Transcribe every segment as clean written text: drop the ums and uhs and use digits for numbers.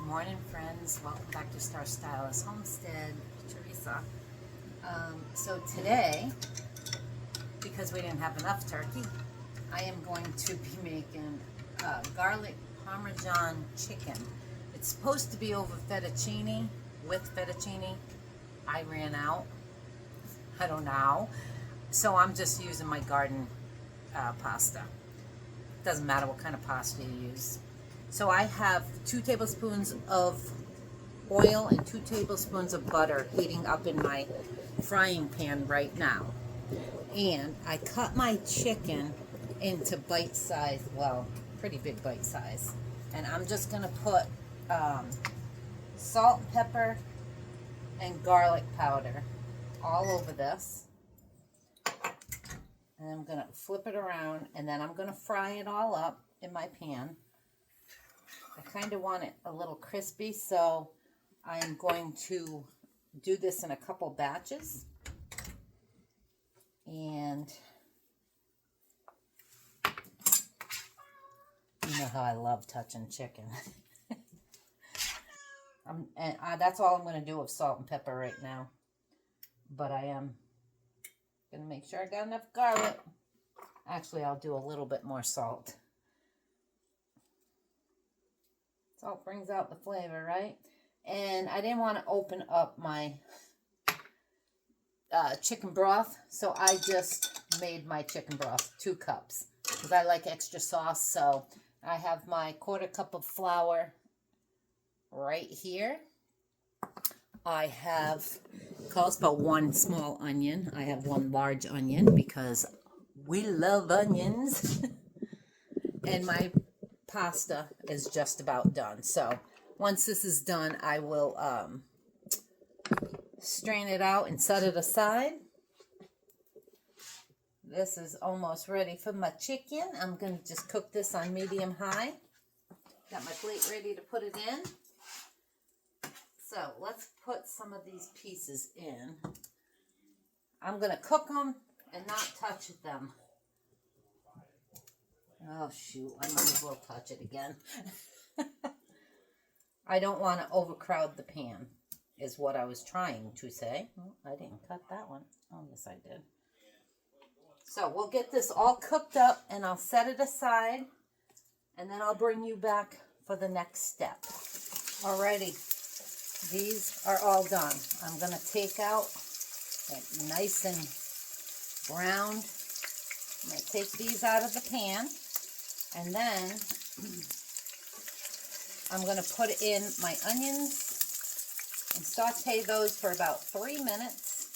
Morning, friends. Welcome back to Star Stylist Homestead. Teresa. So today, because we didn't have enough turkey, I am going to be making garlic Parmesan chicken. It's supposed to be over fettuccine, with fettuccine. I ran out. I don't know. So I'm just using my garden pasta. Doesn't matter what kind of pasta you use. So I have 2 tablespoons of oil and 2 tablespoons of butter heating up in my frying pan right now. And I cut my chicken into bite size, well, pretty big bite size. And I'm just gonna put salt, pepper, and garlic powder all over this. And I'm gonna flip it around, and then I'm gonna fry it all up in my pan. I kind of want it a little crispy, so I'm going to do this in a couple batches. And you know how I love touching chicken. That's all I'm going to do with salt and pepper right now. But I am going to make sure I got enough garlic. Actually, I'll do a little bit more salt. Salt brings out the flavor, right? And I didn't want to open up my chicken broth, so I just made my chicken broth 2 cups because I like extra sauce. So I have my 1/4 cup of flour right here. I have, calls for 1 small onion. I have 1 large onion because we love onions. And my pasta is just about done. So once this is done, I will strain it out and set it aside. This is almost ready for my chicken. I'm going to just cook this on medium high. Got my plate ready to put it in. So let's put some of these pieces in. I'm going to cook them and not touch them. Oh, shoot. I might as well touch it again. I don't want to overcrowd the pan, is what I was trying to say. Oh, I didn't cut that one. Oh, yes, I did. So we'll get this all cooked up, and I'll set it aside, and then I'll bring you back for the next step. Alrighty. These are all done. I'm going to take out that nice and browned. I'm going to take these out of the pan. And then I'm going to put in my onions and saute those for about 3 minutes.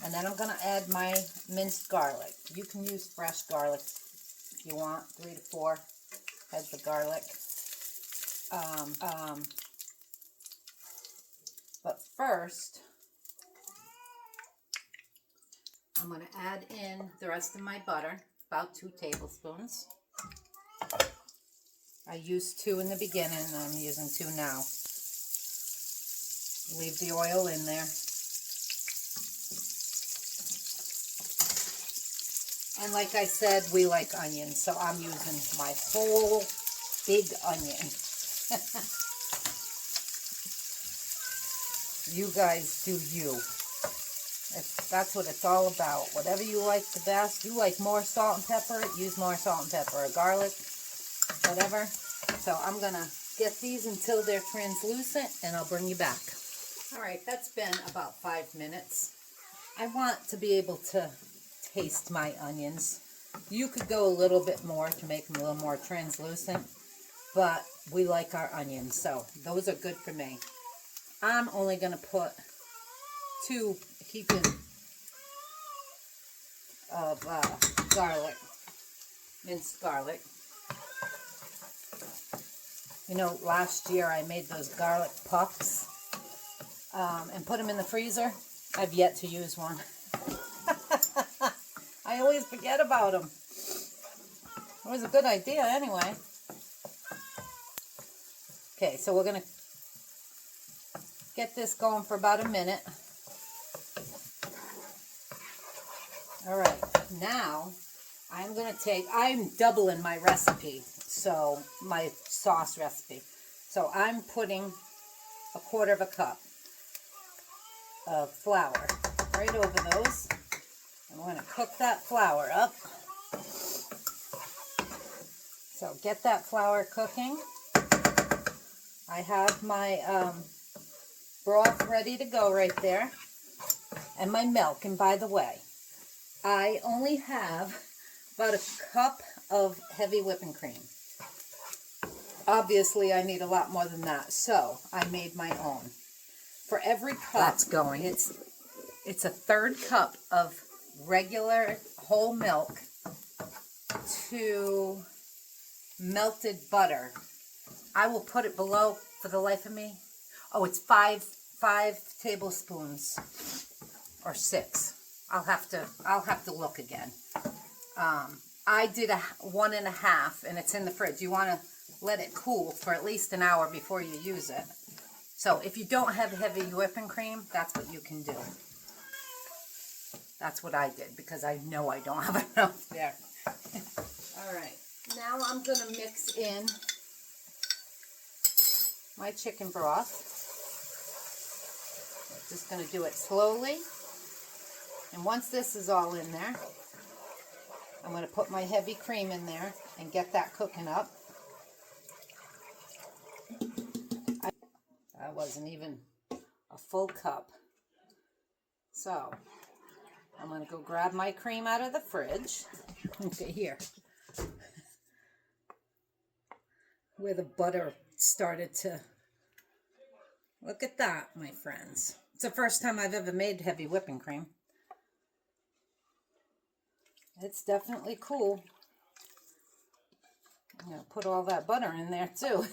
And then I'm going to add my minced garlic. You can use fresh garlic if you want, 3 to 4 heads of garlic. But first, I'm going to add in the rest of my butter, about 2 tablespoons. I used 2 in the beginning, and I'm using 2 now. Leave the oil in there. And like I said, we like onions, so I'm using my whole big onion. You guys do you. That's what it's all about. Whatever you like the best. You like more salt and pepper, use more salt and pepper. Or garlic, whatever. So I'm going to get these until they're translucent, and I'll bring you back. Alright, that's been about 5 minutes. I want to be able to taste my onions. You could go a little bit more to make them a little more translucent, but we like our onions, so those are good for me. I'm only going to put 2 heaping of garlic, minced garlic. You know, last year I made those garlic puffs and put them in the freezer. I've yet to use one. I always forget about them. It was a good idea anyway. Okay, so we're going to get this going for about a minute. Alright, now I'm doubling my recipe, so my sauce recipe. So I'm putting 1/4 cup of flour right over those. I'm going to cook that flour up. So get that flour cooking. I have my broth ready to go right there, and my milk. And by the way, I only have about 1 cup of heavy whipping cream. Obviously, I need a lot more than that, so I made my own. For every cup that's going, it's 1/3 cup of regular whole milk to melted butter. I will put it below for the life of me. Oh, it's five tablespoons or 6. I'll have to look again. I did 1.5, and it's in the fridge. You want to let it cool for at least an hour before you use it. So if you don't have heavy whipping cream, that's what you can do. That's what I did, because I know I don't have enough there. All right, now I'm going to mix in my chicken broth. Just going to do it slowly. And once this is all in there, I'm going to put my heavy cream in there and get that cooking up. That wasn't even a full cup. So I'm going to go grab my cream out of the fridge. Okay, here. Where the butter started to... Look at that, my friends. It's the first time I've ever made heavy whipping cream. It's definitely cool. I'm going to put all that butter in there too.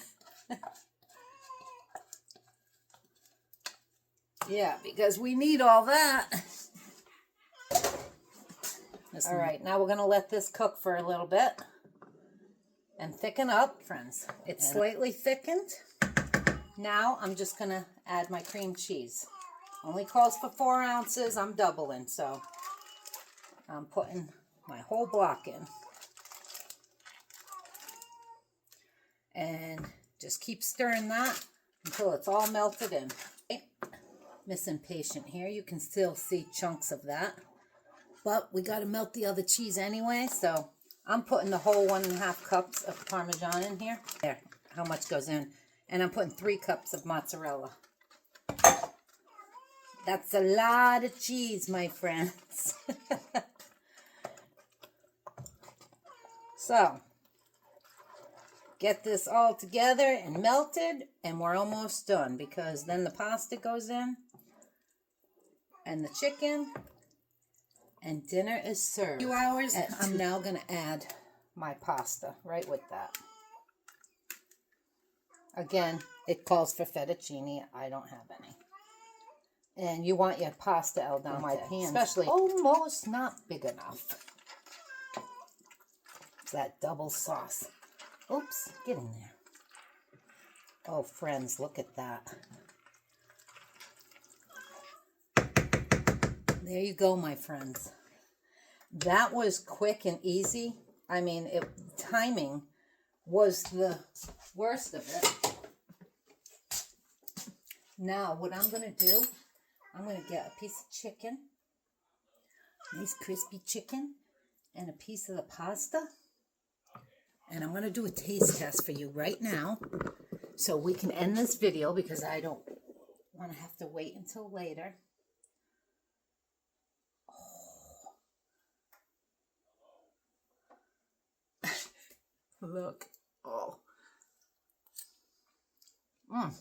Yeah, because we need all that. All right, now we're going to let this cook for a little bit and thicken up, friends. It's slightly thickened. Now I'm just going to add my cream cheese. Only calls for 4 ounces. I'm doubling, so I'm putting my whole block in. And just keep stirring that until it's all melted in. Miss Impatient here. You can still see chunks of that. But we got to melt the other cheese anyway, so I'm putting the whole 1.5 cups of Parmesan in here. There, how much goes in. And I'm putting 3 cups of mozzarella. That's a lot of cheese, my friends. So, get this all together and melted, and we're almost done, because then the pasta goes in, and the chicken, and dinner is served. 2 hours. I'm now going to add my pasta right with that. Again, it calls for fettuccine. I don't have any. And you want your pasta al dente, my pan, especially almost not big enough. It's that double sauce. Oops, get in there. Oh, friends, look at that. There you go, my friends. That was quick and easy. I mean, timing was the worst of it. Now, what I'm going to do, I'm going to get a piece of chicken, nice crispy chicken, and a piece of the pasta. And I'm going to do a taste test for you right now, so we can end this video, because I don't want to have to wait until later. Oh. Look. Oh. Mmm.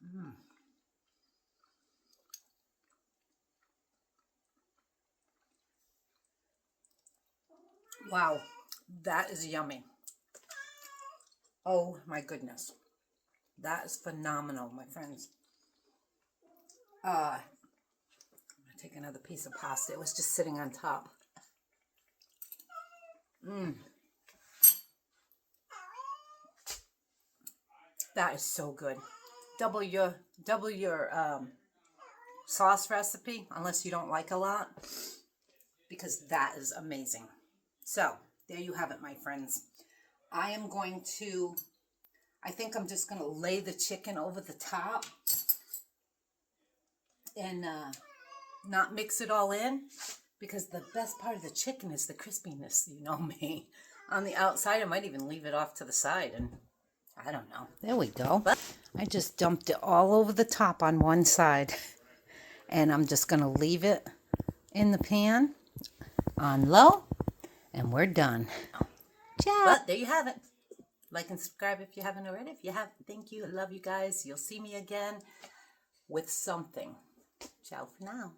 Mmm. Wow, that is yummy. Oh my goodness. That is phenomenal, my friends. I'm going to take another piece of pasta. It was just sitting on top. Mmm. That is so good. Double your sauce recipe, unless you don't like a lot, because that is amazing. So, there you have it, my friends. I am going to I think I'm just going to lay the chicken over the top and not mix it all in, because the best part of the chicken is the crispiness, you know me. On the outside, I might even leave it off to the side, and I don't know. There we go. But I just dumped it all over the top on one side, and I'm just going to leave it in the pan on low, and we're done. Ciao. But there you have it. Like and subscribe if you haven't already. If you have, thank you. I love you guys. You'll see me again with something. Ciao for now.